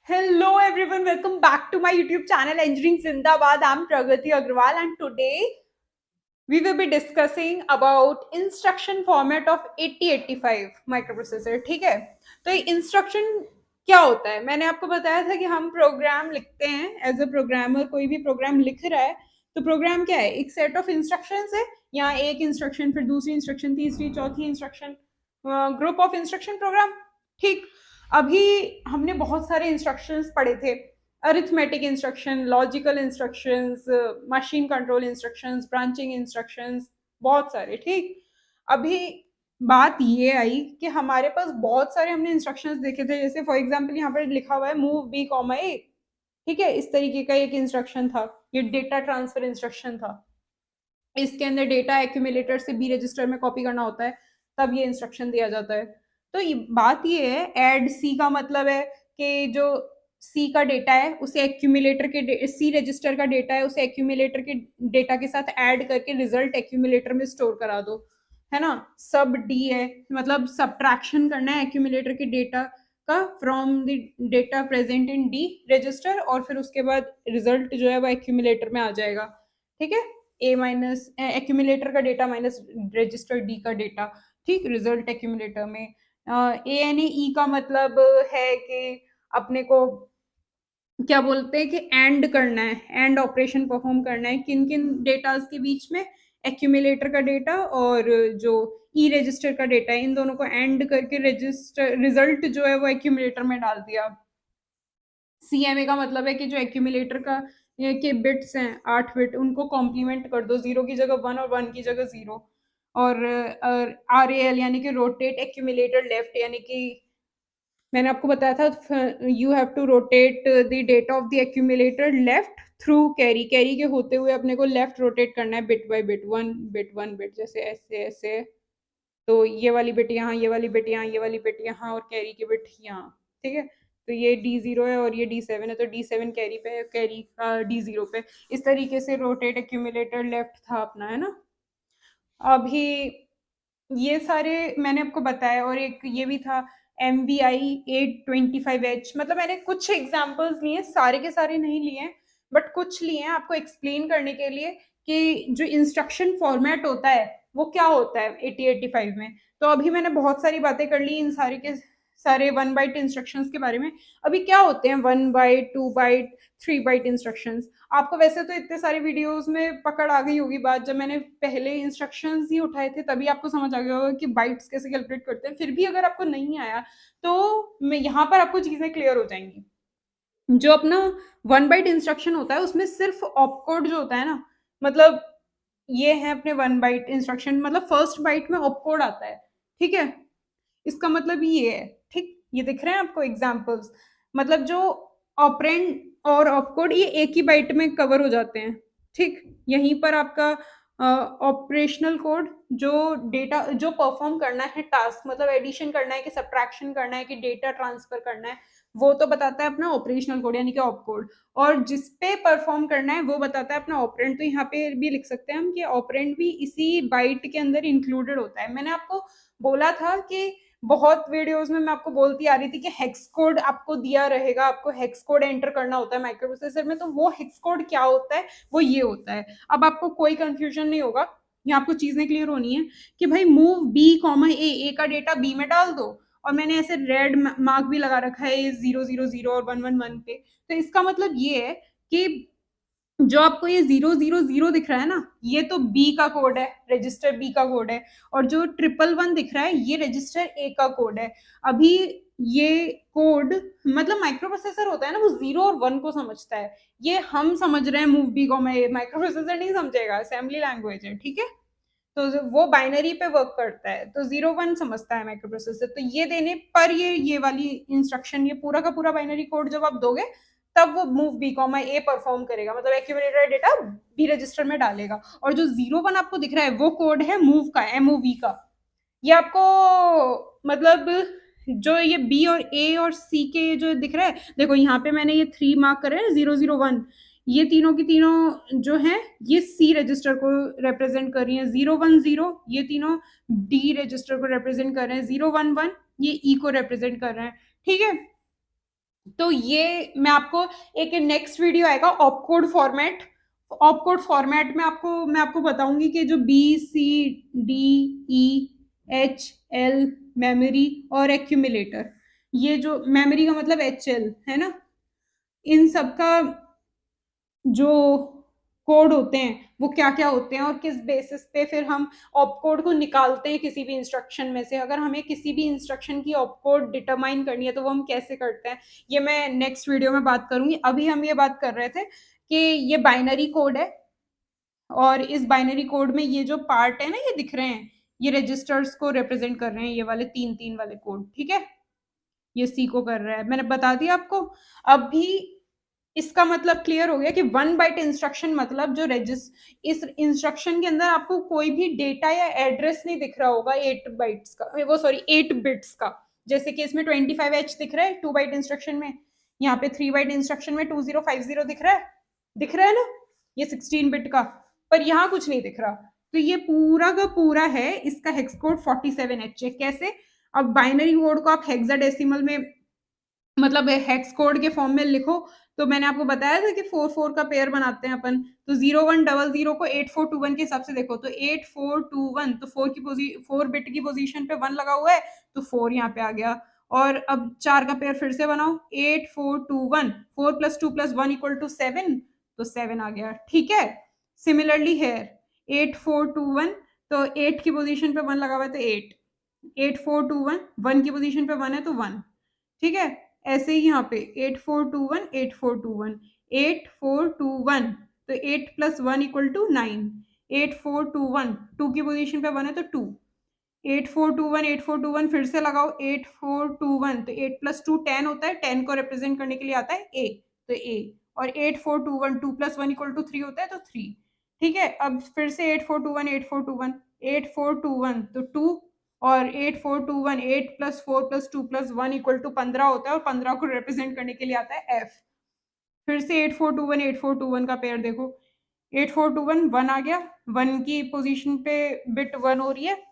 Hello everyone, welcome back to my YouTube channel Engineering Zindabad. I'm Pragati Agrawal and today we will be discussing about instruction format of 8085 microprocessor. ठीक है, तो ये instruction क्या होता है? मैंने आपको बताया था कि हम प्रोग्राम लिखते हैं एज अ प्रोग्रामर। कोई भी प्रोग्राम लिख रहा है तो प्रोग्राम क्या है? एक सेट ऑफ इंस्ट्रक्शंस है। यहाँ एक इंस्ट्रक्शन, फिर दूसरी इंस्ट्रक्शन, तीसरी, चौथी instruction, group of instruction program. ठीक, अभी हमने बहुत सारे इंस्ट्रक्शंस पढ़े थे। Arithmetic instruction, logical instructions, machine control instructions, branching instructions, बहुत सारे। ठीक, अभी बात ये आई कि हमारे पास बहुत सारे हमने इंस्ट्रक्शंस देखे थे। जैसे फॉर एग्जांपल यहाँ पर लिखा हुआ है मूव बी कॉमा ए। ठीक है, इस तरीके का एक इंस्ट्रक्शन था। ये डेटा ट्रांसफर इंस्ट्रक्शन था। इसके अंदर डेटा एक्यूमुलेटर से बी रजिस्टर में कॉपी करना होता है, तब ये इंस्ट्रक्शन दिया जाता है। तो ये बात ये है, ऐड सी का मतलब है कि जो सी का डेटा है उसे एक्यूमुलेटर के सी रजिस्टर का डेटा है उसे एक्यूमुलेटर के डेटा के साथ ऐड करके रिजल्ट एक्यूमुलेटर में स्टोर करा दो, है ना। सब डी है, मतलब सब्ट्रैक्शन करना है एक्यूमुलेटर के डेटा का from the data present in D register, और फिर उसके बाद रिजल्ट जो है वो एक्यूमुलेटर में आ जाएगा। ठीक है, ए माइनस एक्यूमुलेटर का डेटा माइनस रजिस्टर डी का डेटा। ठीक, रिजल्ट एक्यूमुलेटर में। ए एन ई का मतलब है कि अपने को क्या बोलते हैं कि एंड करना है, एंड ऑपरेशन परफॉर्म करना है किन किन डेटास के बीच में? एक्यूमुलेटर का डेटा और जो ई रजिस्टर का डेटा है, इन दोनों को एंड करके रजिस्टर रिजल्ट जो है वो एक्यूमुलेटर में डाल दिया। सीएमए का मतलब है कि जो एक्यूमुलेटर का के बिट्स हैं 8 बिट, उनको कॉम्प्लीमेंट कर दो, 0 की जगह 1 और 1 की जगह 0। और आर ए एल यानी कि रोटेट एक्यूमुलेटर लेफ्ट, यानी कि मैंने आपको बताया था you have to rotate the data of the accumulator left through carry. Carry के होते हुए अपने को लेफ्ट रोटेट करना है bit by bit, one bit, जैसे ऐसे ऐसे। तो ये वाली बिट यहाँ, ये वाली बिट यहाँ, ये वाली बिट यहाँ, और कैरी की बिट यहाँ। ठीक है, तो ये D0 है और ये D7 है, तो D7 कैरी पे है, कैरी का D0 पे। इस तरीके से रोटेट एक्यूमुलेटर लेफ्ट था अपना, है ना। अभी ये सारे मैंने आपको बताया, और एक ये भी था MVI 825H। मतलब मैंने कुछ एग्जाम्पल्स लिए, सारे के सारे नहीं लिए, बट कुछ लिए हैं आपको एक्सप्लेन करने के लिए कि जो इंस्ट्रक्शन फॉर्मेट होता है वो क्या होता है 8085 में। तो अभी मैंने बहुत सारी बातें कर ली इन सारे के सारे 1 बाइट इंस्ट्रक्शंस के बारे में। अभी क्या होते हैं 1 बाइट, 2 बाइट, 3 बाइट इंस्ट्रक्शंस? आपको वैसे तो इतने सारे वीडियोस में पकड़ आ गई होगी बात, जब मैंने पहले इंस्ट्रक्शंस ही उठाए थे तभी आपको समझ आ गया होगा कि बाइट्स कैसे कैलकुलेट करते हैं। फिर भी अगर आपको नहीं आया तो मैं यहाँ पर आपको चीजें क्लियर हो जाएंगी। जो अपना 1 बाइट इंस्ट्रक्शन होता है उसमें सिर्फ ऑपकोड जो होता है ना, मतलब ये है अपने 1 बाइट इंस्ट्रक्शन, मतलब फर्स्ट बाइट में ऑपकोड आता है। ठीक है, इसका मतलब ये है। ठीक, ये दिख रहे हैं आपको एग्जाम्पल्स? मतलब जो ऑपरेंड और ऑपकोड ये एक ही बाइट में कवर हो जाते हैं। ठीक, यहीं पर आपका ऑपरेशनल कोड, जो डेटा जो परफॉर्म करना है टास्क, मतलब एडिशन करना है कि सब्ट्रैक्शन करना है कि डेटा ट्रांसफर करना है, वो तो बताता है अपना ऑपरेशनल कोड यानी कि ऑपकोड। और जिस पे परफॉर्म करना है वो बताता है अपना ऑपरेंड। तो यहाँ पे भी लिख सकते हैं हम कि ऑपरेंड भी इसी बाइट के अंदर इंक्लूडेड होता है। मैंने आपको बोला था कि बहुत वीडियोस में मैं आपको बोलती आ रही थी कि हेक्स कोड आपको दिया रहेगा, आपको हेक्स कोड एंटर करना होता है माइक्रो प्रोसेसर में। तो वो हेक्स कोड क्या होता है? वो ये होता है। अब आपको कोई कंफ्यूजन नहीं होगा, यहाँ आपको चीजें क्लियर होनी है कि भाई मूव बी कॉमा ए का डेटा बी में डाल दो। और मैंने ऐसे रेड मार्क भी लगा रखा है 000 और 111 पे। तो इसका मतलब ये है कि जो आपको ये 000 दिख रहा है ना, ये तो बी का कोड है, रजिस्टर बी का कोड है। और जो 111 दिख रहा है ये रजिस्टर ए का कोड है। अभी ये कोड, मतलब माइक्रो प्रोसेसर होता है ना, वो 0 और 1 को समझता है। ये हम समझ रहे हैं मूव बी को, मैं माइक्रो प्रोसेसर नहीं समझेगा, असेंबली लैंग्वेज है। ठीक है, तो वो बाइनरी पे वर्क करता है, तो 0 1 समझता है माइक्रो प्रोसेसर। तो ये देने पर ये वाली इंस्ट्रक्शन, ये पूरा का पूरा बाइनरी कोड जब आप दोगे तब वो मूव बी कॉमा ए परफॉर्म करेगा, मतलब एक्यूमुलेटर डेटा बी रजिस्टर में डालेगा। और जो 0 1 आपको दिख रहा है वो कोड है मूव का, MOV का। ये आपको मतलब जो ये बी और ए और सी के जो दिख रहा है, देखो यहाँ पे मैंने ये 3 मार्क करे हैं 001, ये तीनों की तीनों जो है ये सी रजिस्टर को रिप्रेजेंट कर रही है। 010 ये तीनों डी रजिस्टर को रिप्रेजेंट कर रहे हैं। 011 ये ई को रिप्रेजेंट कर रहे हैं। ठीक है, तो ये मैं आपको एक नेक्स्ट वीडियो आएगा ऑपकोड फॉर्मेट, ऑपकोड फॉर्मेट में मैं आपको बताऊंगी कि जो B C D E H L memory और एक्यूमुलेटर, ये जो मेमोरी का मतलब एच एल है ना, इन सब का जो कोड होते हैं वो क्या क्या होते हैं और किस बेसिस पे फिर हम ऑप कोड को निकालते हैं किसी भी इंस्ट्रक्शन में से। अगर हमें किसी भी इंस्ट्रक्शन की ऑप कोड डिटरमाइन करनी है तो वो हम कैसे करते हैं, ये मैं नेक्स्ट वीडियो में बात करूंगी। अभी हम ये बात कर रहे थे कि ये बाइनरी कोड है, और इस बाइनरी कोड में ये जो पार्ट है ना ये दिख रहे हैं, ये रजिस्टर्स को रिप्रेजेंट कर रहे हैं, ये वाले तीन तीन वाले कोड, ठीक है। ये सी को कर रहा है, मैंने बता दिया आपको। अभी इसका मतलब क्लियर हो गया कि 1 बाइट इंस्ट्रक्शन मतलब जो इस इंस्ट्रक्शन के अंदर आपको कोई भी डेटा या एड्रेस नहीं दिख रहा होगा 8 बाइट्स का, वो सॉरी 8 बिट्स का। जैसे कि इसमें 25H दिख रहा है 2 बाइट इंस्ट्रक्शन में, यहाँ पे 3 बाइट इंस्ट्रक्शन में 2050 दिख रहा है ना, ये 16 बिट का, पर यहाँ कुछ नहीं दिख रहा। तो ये पूरा का पूरा है इसका हेक्स कोड 47H है। कैसे? अब बाइनरी कोड को आप हेक्साडेसिमल में मतलब हेक्स कोड के फॉर्म में लिखो, तो मैंने आपको बताया था कि 4 4 का पेयर बनाते हैं अपन, तो 0100 को 8421 के हिसाब से देखो, तो 8421, तो 4 बिट की पोजीशन पे 1 लगा हुआ है, तो 4 यहाँ पे आ गया। और अब 4 का पेयर फिर से बनाओ, 8421, 4 + 2 + 1 = 7, तो 7 आ गया, ठीक है। सिमिलरली हेयर 8421, तो 8 की पोजीशन पे 1 लगा हुआ है तो 8, 8421, 1 की पोजीशन पे 1 है तो 1, ठीक है। ऐसे ही यहाँ पे 8421 8421 8421, तो 8 + 1 = 9, 8421, 2 की पोजीशन पे 1 है तो 2, 8421 8421 फिर से लगाओ, 8421, तो 8 + 2 10 होता है, 10 को रिप्रेजेंट करने के लिए आता है ए, तो ए। और 8421 2 + 1 = 3 होता है तो 3, ठीक है। अब फिर से 8421 8421 8421, तो 2, और 8421 8 + 4 + 2 + 1 = 15 होता है, और 15 को रिप्रेजेंट करने के लिए आता है एफ। फिर से 8421 8421 का पेयर देखो, 8421 1 आ गया, 1 की पोजीशन पे बिट 1 हो रही है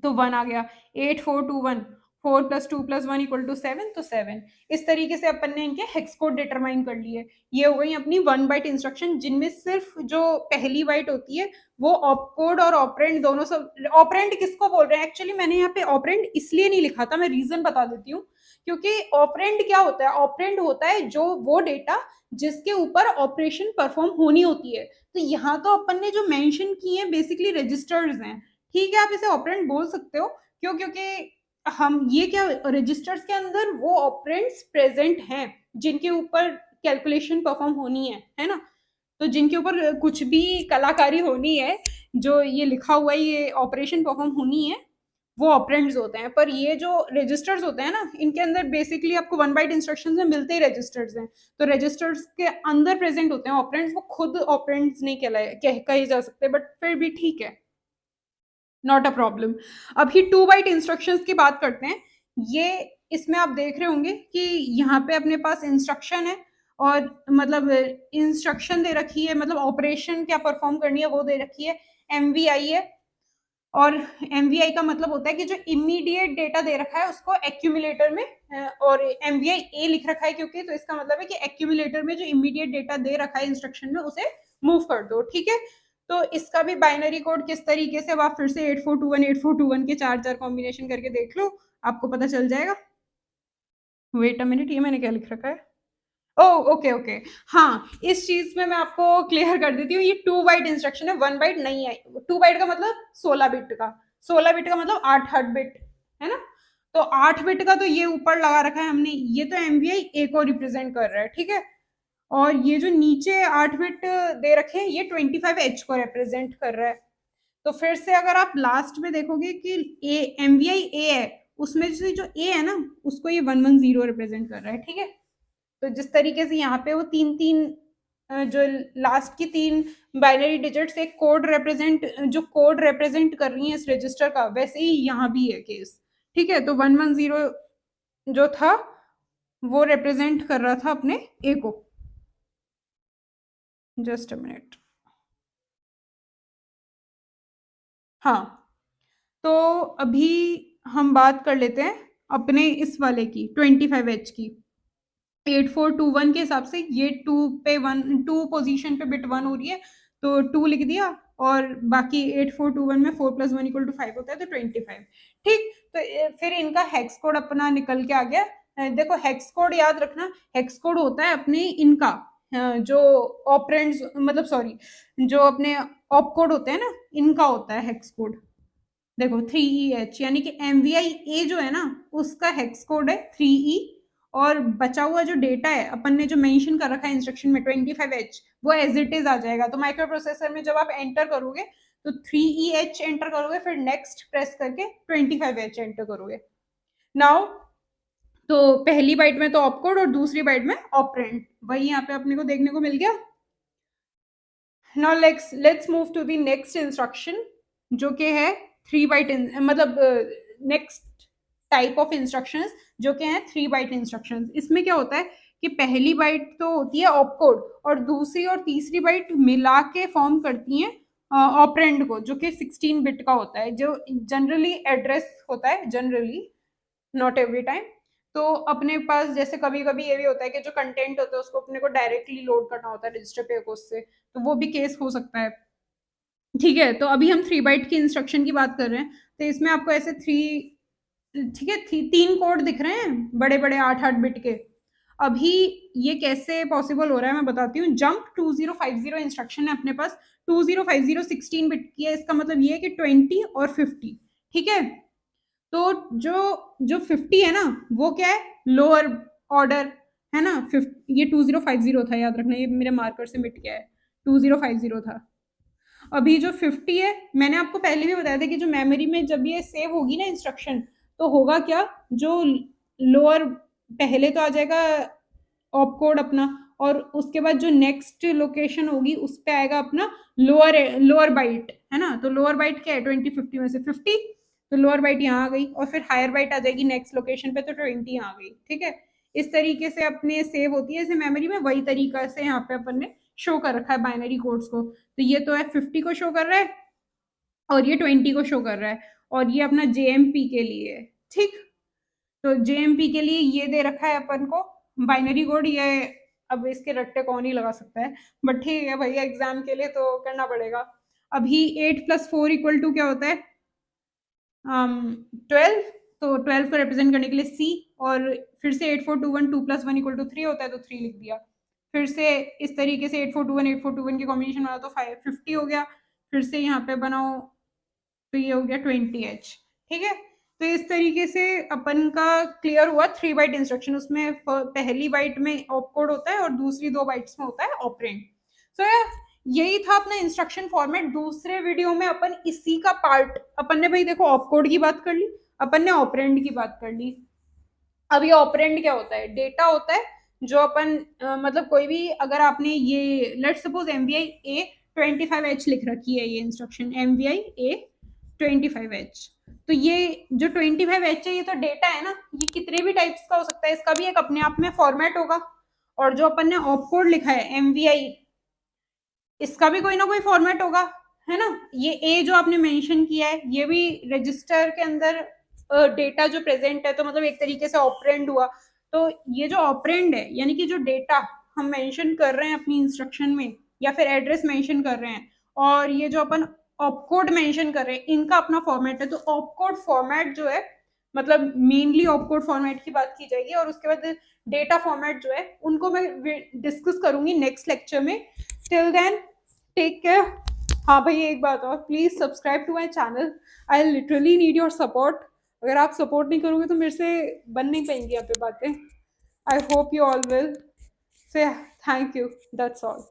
तो 1 आ गया, 8421, 4 + 2 + 1 = 7, तो 7। इस तरीके से अपन ने इनके हेक्स कोड डिटरमाइन कर लिए। ये हो गई अपनी 1 बाइट इंस्ट्रक्शन, जिनमें सिर्फ जो पहली बाइट होती है वो ऑप कोड और ऑपरेंड दोनों सब। ऑपरेंड किसको बोल रहे हैं? एक्चुअली मैंने यहाँ पे ऑपरेंड इसलिए नहीं लिखा था, मैं रीजन बता देती हूँ। क्योंकि ऑपरेंड क्या होता है? ऑपरेंड होता है जो वो डेटा जिसके ऊपर ऑपरेशन परफॉर्म होनी होती है। तो यहाँ तो अपन ने जो मेंशन किए हैं बेसिकली रजिस्टर्स हैं, ठीक है। आप इसे ऑपरेंड बोल सकते हो, क्यों? क्योंकि हम ये क्या, रजिस्टर्स के अंदर वो ऑपरेंड्स प्रेजेंट हैं जिनके ऊपर कैलकुलेशन परफॉर्म होनी है ना। तो जिनके ऊपर कुछ भी कलाकारी होनी है, जो ये लिखा हुआ है ये ऑपरेशन परफॉर्म होनी है, वो ऑपरेंड्स होते हैं। पर ये जो रजिस्टर्स होते हैं ना, इनके अंदर बेसिकली आपको 1 बाइट इंस्ट्रक्शन में मिलते ही रजिस्टर्स हैं, तो रजिस्टर्स के अंदर प्रेजेंट होते हैं ऑपरेंड्स। वो खुद ऑपरेंड्स नहीं कहे जा सकते, बट फिर भी ठीक है, नॉट अ प्रॉब्लम। अभी 2 बाइट इंस्ट्रक्शंस की बात करते हैं। ये इसमें आप देख रहे होंगे कि यहाँ पे अपने पास इंस्ट्रक्शन है, और मतलब इंस्ट्रक्शन दे रखी है, मतलब ऑपरेशन क्या परफॉर्म करनी है वो दे रखी है, एमवीआई है। और एमवीआई का मतलब होता है कि जो इमीडिएट डेटा दे रखा है उसको एक्यूमुलेटर में, और एमवीआई ए लिख रखा है क्योंकि, तो इसका मतलब है कि एक्यूमुलेटर में जो इमीडिएट डेटा दे रखा है इंस्ट्रक्शन में उसे मूव कर दो, ठीक है। तो इसका भी बाइनरी कोड किस तरीके से, आप फिर से 8421 के 4 कॉम्बिनेशन करके देख लो, आपको पता चल जाएगा। वेट अ मिनट, ये मैंने क्या लिख रखा है? ओ ओके ओके, हाँ, इस चीज में मैं आपको क्लियर कर देती हूँ, ये 2 बाइट इंस्ट्रक्शन है, 1 बाइट नहीं है। 2 बाइट का मतलब 16 बिट का, 16 बिट का मतलब 8 बिट है ना। तो 8 बिट का तो ये ऊपर लगा रखा है हमने, ये तो एमवीआई ए को रिप्रेजेंट कर रहा है, ठीक है। और ये जो नीचे 8 बिट दे रखे हैं ये 25H को रिप्रेजेंट कर रहा है। तो फिर से अगर आप लास्ट में देखोगे कि ए एमवीआई ए है, उसमें से जो ए है ना उसको ये 110 रिप्रेजेंट कर रहा है, ठीक है। तो जिस तरीके से यहाँ पे वो तीन तीन जो लास्ट की 3 बाइनरी डिजिट्स एक कोड रिप्रेजेंट कर रही है इस रजिस्टर का, वैसे ही यहाँ भी है केस, ठीक है। तो 110 जो था वो रिप्रेजेंट कर रहा था अपने ए को। जस्ट अ मिनट, हाँ। तो अभी हम बात कर लेते हैं अपने इस वाले की 25H की। 8421 के हिसाब से ये 2 पोजीशन पे बिट 1 हो रही है, तो 2 लिख दिया, और बाकी 8421 में 4 + 1 = 5 होता है, तो 25। ठीक, तो फिर इनका हेक्स कोड अपना निकल के आ गया। देखो हेक्स कोड याद रखना, हेक्स कोड होता है अपने इनका जो ऑपरेंड्स, मतलब सॉरी, जो अपने ऑप कोड होते हैं ना, इनका होता है हेक्स कोड। देखो 3EH, यानी कि MVI A जो है ना, उसका हेक्स कोड है 3E, और बचा हुआ जो डेटा है अपन ने जो मेंशन कर रखा है इंस्ट्रक्शन में 25H, वो एज इट इज आ जाएगा। तो माइक्रो प्रोसेसर में जब आप एंटर करोगे तो 3EH एंटर करोगे, फिर नेक्स्ट प्रेस करके 25H एंटर करोगे। नाउ तो पहली बाइट में तो ऑप कोड और दूसरी बाइट में ऑपरेंड, वही यहाँ पे अपने को देखने को मिल गया। Now let's move to the next instruction, जो कि है 3 बाइट, मतलब नेक्स्ट टाइप ऑफ इंस्ट्रक्शंस जो कि हैं 3 बाइट इंस्ट्रक्शंस। इसमें क्या होता है कि पहली बाइट तो होती है ऑप कोड, और दूसरी और तीसरी बाइट मिला के फॉर्म करती हैं ऑपरेंड को, जो कि 16 बिट का होता है, जो जनरली एड्रेस होता है, जनरली, नॉट एवरी टाइम। तो अपने पास जैसे कभी कभी ये भी होता है कि जो कंटेंट होता है उसको अपने को डायरेक्टली लोड करना होता है रजिस्टर पे से, तो वो भी केस हो सकता है। ठीक है, तो अभी हम 3 बाइट की इंस्ट्रक्शन की बात कर रहे हैं, तो इसमें आपको ऐसे 3, ठीक है, 3 कोड दिख रहे हैं बड़े बड़े 8-8 बिट के। अभी ये कैसे पॉसिबल हो रहा है मैं बताती हूँ। जंप 2050 इंस्ट्रक्शन है अपने पास, 2050 16 बिट की है, इसका मतलब ये है कि 20 और 50। ठीक है, तो जो जो 50 है ना, वो क्या है, लोअर ऑर्डर है ना। ये 2050 था, याद रखना, ये मेरे मार्कर से मिट गया है, 2050 था। अभी जो 50 है, मैंने आपको पहले भी बताया था कि जो मेमोरी में जब ये सेव होगी ना इंस्ट्रक्शन, तो होगा क्या, जो लोअर पहले तो आ जाएगा ऑप कोड अपना, और उसके बाद जो नेक्स्ट लोकेशन होगी उस पे आएगा अपना लोअर लोअर बाइट, है ना। तो लोअर बाइट क्या है, 2050 में से 50, तो लोअर बाइट यहाँ आ गई, और फिर हायर बाइट आ जाएगी नेक्स्ट लोकेशन पे, तो 20 यहाँ आ गई। ठीक है, इस तरीके से अपने सेव होती है ऐसे मेमोरी में, वही तरीका से यहाँ पे अपन ने शो कर रखा है बाइनरी कोड्स को। तो ये तो है 50 को शो कर रहा है, और ये 20 को शो कर रहा है, और ये अपना JMP के लिए है। ठीक, तो JMP के लिए ये दे रखा है अपन को बाइनरी कोड। ये अब इसके रट्टे कौन ही लगा सकता है, बट ठीक है भैया, एग्जाम के लिए तो करना पड़ेगा। अभी 8 + 4 = क्या होता है, 12। तो 12 को रिप्रेजेंट करने के लिए C, और फिर से 8421 2 + 1 = 3 होता है, तो 3 लिख दिया। फिर से इस तरीके से 8421 के कॉम्बिनेशन बना तो 50 हो गया। फिर से यहाँ पे बनाओ तो ये हो गया 20H। ठीक है, तो इस तरीके से अपन का क्लियर हुआ 3 बाइट इंस्ट्रक्शन। उसमें पहली बाइट में ऑप कोड होता है और दूसरी 2 बाइट्स में होता है ऑपरेंड। सो यही था अपना इंस्ट्रक्शन फॉर्मेट। दूसरे वीडियो में अपन इसी का पार्ट, अपन ने भाई देखो ऑप कोड की बात कर ली, अपन ने ऑपरेंड की बात कर ली। अब ये ऑपरेंड क्या होता है, डेटा होता है जो अपन मतलब कोई भी, अगर आपने ये let's suppose MVI A 25H लिख रखी है, ये इंस्ट्रक्शन MVI A 25H, तो ये जो 25H है ये तो डेटा है ना, ये कितने भी टाइप्स का हो सकता है, इसका भी एक अपने आप में फॉर्मेट होगा। और जो अपन ने ऑप कोड लिखा है MVI, इसका भी कोई ना कोई फॉर्मेट होगा, है ना। ये ए जो आपने मेंशन किया है, ये भी रजिस्टर के अंदर डेटा जो प्रेजेंट है, तो मतलब एक तरीके से ऑपरेंड हुआ। तो ये जो ऑपरेंड है, यानी कि जो डेटा हम मेंशन कर रहे हैं अपनी इंस्ट्रक्शन में, या फिर एड्रेस मेंशन कर रहे हैं, और ये जो अपन ऑपकोड मेंशन कर रहे हैं, इनका अपना फॉर्मेट है। तो ऑपकोड फॉर्मेट जो है, मतलब मेनली ऑपकोड फॉर्मेट की बात की जाएगी, और उसके बाद डेटा फॉर्मेट जो है उनको मैं डिस्कस करूंगी नेक्स्ट लेक्चर में। Till then take care. हाँ भाई, एक बात और, please subscribe to my channel, I literally need your support. अगर आप सपोर्ट नहीं करोगे तो मेरे से बन नहीं पाएंगी यहाँ पे बातें। I hope you all will say thank you, that's all.